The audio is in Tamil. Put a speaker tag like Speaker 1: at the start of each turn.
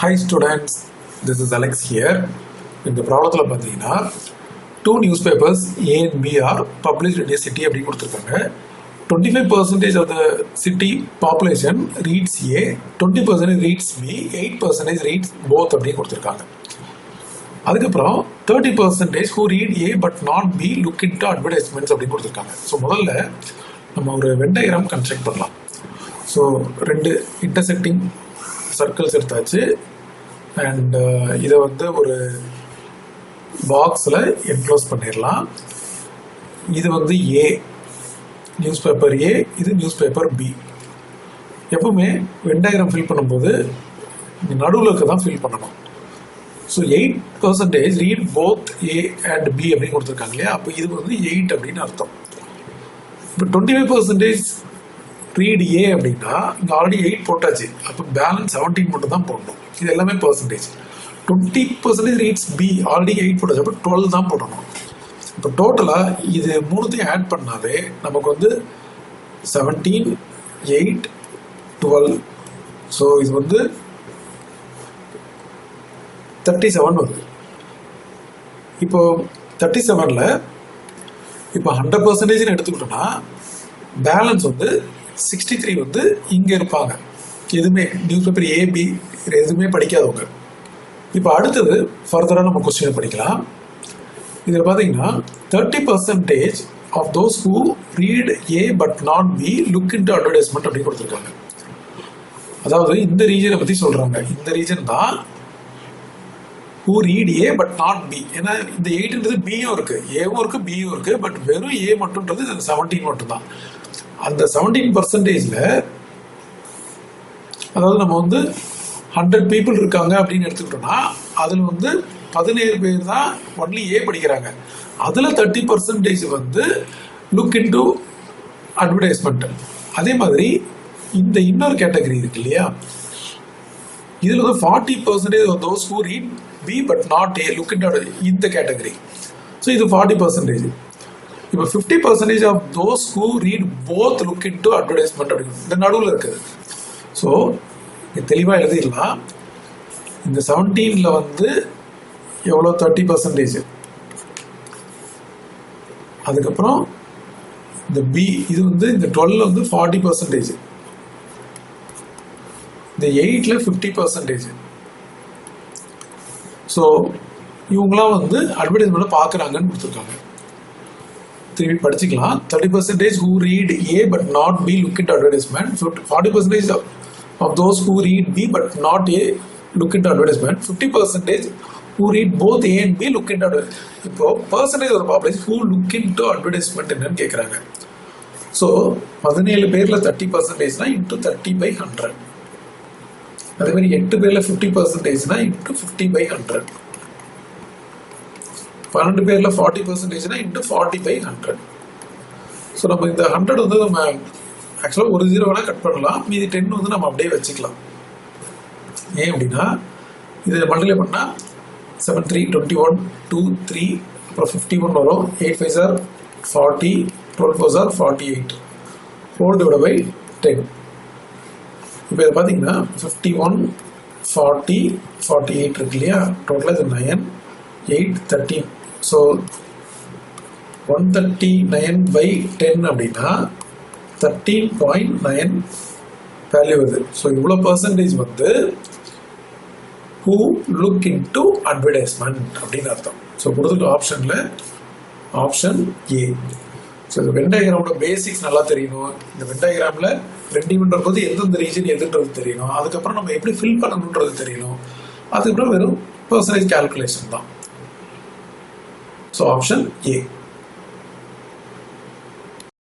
Speaker 1: Hi students, this is Alex here. இந்த ப்ராப்ளத்தில் பார்த்தீங்கன்னா 2 newspapers A and B are published in a city அப்படின்னு கொடுத்துருக்காங்க. 25% of the city population reads A, 20% reads B, 8% reads both அப்படின்னு கொடுத்துருக்காங்க. அதுக்கப்புறம் 30% who read A but not B look into advertisements அப்படின்னு கொடுத்துருக்காங்க. ஸோ முதல்ல நம்ம ஒரு வென் டயக்ராம் கன்ஸ்ட்ரக்ட் பண்ணலாம். ஸோ ரெண்டு இன்டர்செக்டிங் சர்க்கிள்ஸ் எடுத்தாச்சு அண்ட் இதை வந்து ஒரு பாக்ஸில் என்க்ளோஸ் பண்ணிடலாம். இது வந்து ஏ, நியூஸ் பேப்பர் ஏ, இது நியூஸ் பேப்பர் பி. எப்பவுமே வென் டயக்ராம் ஃபில் பண்ணும்போது நடுவில் இருக்க தான் ஃபில் பண்ணணும். So 8% read both A and B அப்படின்னு கொடுத்துருக்காங்க இல்லையா, அப்போ இது வந்து 8 அப்படின்னு அர்த்தம். இப்போ 25% ரீட் ஏ அப்படின்னா இங்கே ஆல்ரெடி 8 போட்டாச்சு, அப்போ பேலன்ஸ் 17 மட்டும் தான் போடணும். இது எல்லாமே பர்சன்டேஜ். 20% ரீட்ஸ் பி, ஆல்ரெடி 8 போட்டாச்சு, அப்போ 12 தான் போடணும். இப்போ டோட்டலாக இது மூணுத்தையும் ஆட் பண்ணாவே நமக்கு வந்து 17, 8, 12. ஸோ இது வந்து 37 வருது. இப்போ 37ல் இப்போ 100% எடுத்துக்கிட்டோம்னா பேலன்ஸ் வந்து 63 வந்து இங்கே இருப்பாங்க, எதுவுமே நியூஸ் பேப்பர் ஏபி எதுவுமே படிக்காதவங்க. இப்போ அடுத்தது ஃபர்தராக நம்ம கொஸ்டினை படிக்கலாம். இதில் பார்த்தீங்கன்னா 30% of those who read A but not B look into advertisement அப்படின்னு கொடுத்துருக்காங்க. அதாவது இந்த ரீஜனை பற்றி சொல்கிறாங்க. இந்த ரீஜன் தான் who read A but not B. ஏன்னா இந்த 8ன்றது பியும் இருக்குது, ஏவும் இருக்குது, பியும் இருக்குது. பட் வெறும் ஏ மட்டும்ன்றது 17 மட்டும்தான். அந்த 17%ல் அதாவது நம்ம வந்து 100 people இருக்காங்க அப்படின்னு எடுத்துக்கிட்டோம்னா அதில் வந்து 17 பேர் தான் ஒன்லி ஏ படிக்கிறாங்க. அதில் 30% வந்து லுக் இன்டு அட்வர்டைஸ்மெண்ட். அதே மாதிரி இந்த இன்னொரு கேட்டகரி இருக்கு இல்லையா, இதில் வந்து 40% of those who read B but not A look into இந்த கேட்டகரி. ஸோ இது 40%. இப்போ 50% of those who read both look into advertisement அப்படின்னு இந்த நடுவில் இருக்குது. ஸோ தெளிவாக எழுதிடலாம். இந்த 17ல் வந்து எவ்வளோ 30%. அதுக்கப்புறம் இந்த பி இது வந்து இந்த 12 வந்து 40%. இந்த 8ல் 50%. ஸோ இவங்களாம் வந்து அட்வர்டைஸ்மெண்ட்டை பார்க்குறாங்கன்னு கொடுத்துருக்காங்க. திரும்பி படிச்சுக்கலாம். 30% who read A but not B look into advertisement. 40% of those who read B but not A look into advertisement. 50% who read both A and B look into advertisement. இப்போ percentage of the population who look into advertisement என்னன்னு கேட்குறாங்க. ஸோ 17 பேரில் 30%னா இன்ட்டு 30/100. அதே மாதிரி 8 பேரில் 50%னா இன்ட்டு 50/100. 12 பேரில் 40%னா இன்ட்டு 40/100. ஸோ நம்ம இந்த 100 வந்து நம்ம ஆக்சுவலாக ஒரு 0 வேணால் கட் பண்ணலாம், மீதி 10 வந்து நம்ம அப்படியே வச்சுக்கலாம். ஏன் அப்படின்னா இதை மல்டிப்ளை பண்ணால் 7 3 21 2 3 அப்புறம் 51 வரும். 8 5 are 40, 12 4 are 48 whole divide by 10. இப்போ இதை பார்த்தீங்கன்னா 51 40 48 இருக்கு இல்லையா, டோட்டலாக இது 9 8 13. ஸோ 139/10 அப்படின்னா 13.9 வேல்யூ வருது. ஸோ இவ்வளோ பர்சன்டேஜ் வந்து ஹூ லுக் இன்டு அட்வர்டைஸ்மெண்ட் அப்படின்னு அர்த்தம். ஸோ கொடுத்துருக்க ஆப்ஷனில் ஆப்ஷன் ஏ. ஸோ இந்த வென் டயக்ராமோட பேசிக்ஸ் நல்லா தெரியணும். இந்த வென் டயக்ராமில் ரெண்டிமெண்ட் போது எந்தெந்த ரீஜன் எதுன்றது தெரியணும். அதுக்கப்புறம் நம்ம எப்படி ஃபில் பண்ணணுன்றது தெரியணும். அதுக்கப்புறம் வெறும் பர்சன்டேஜ் கால்குலேஷன் தான். So option A.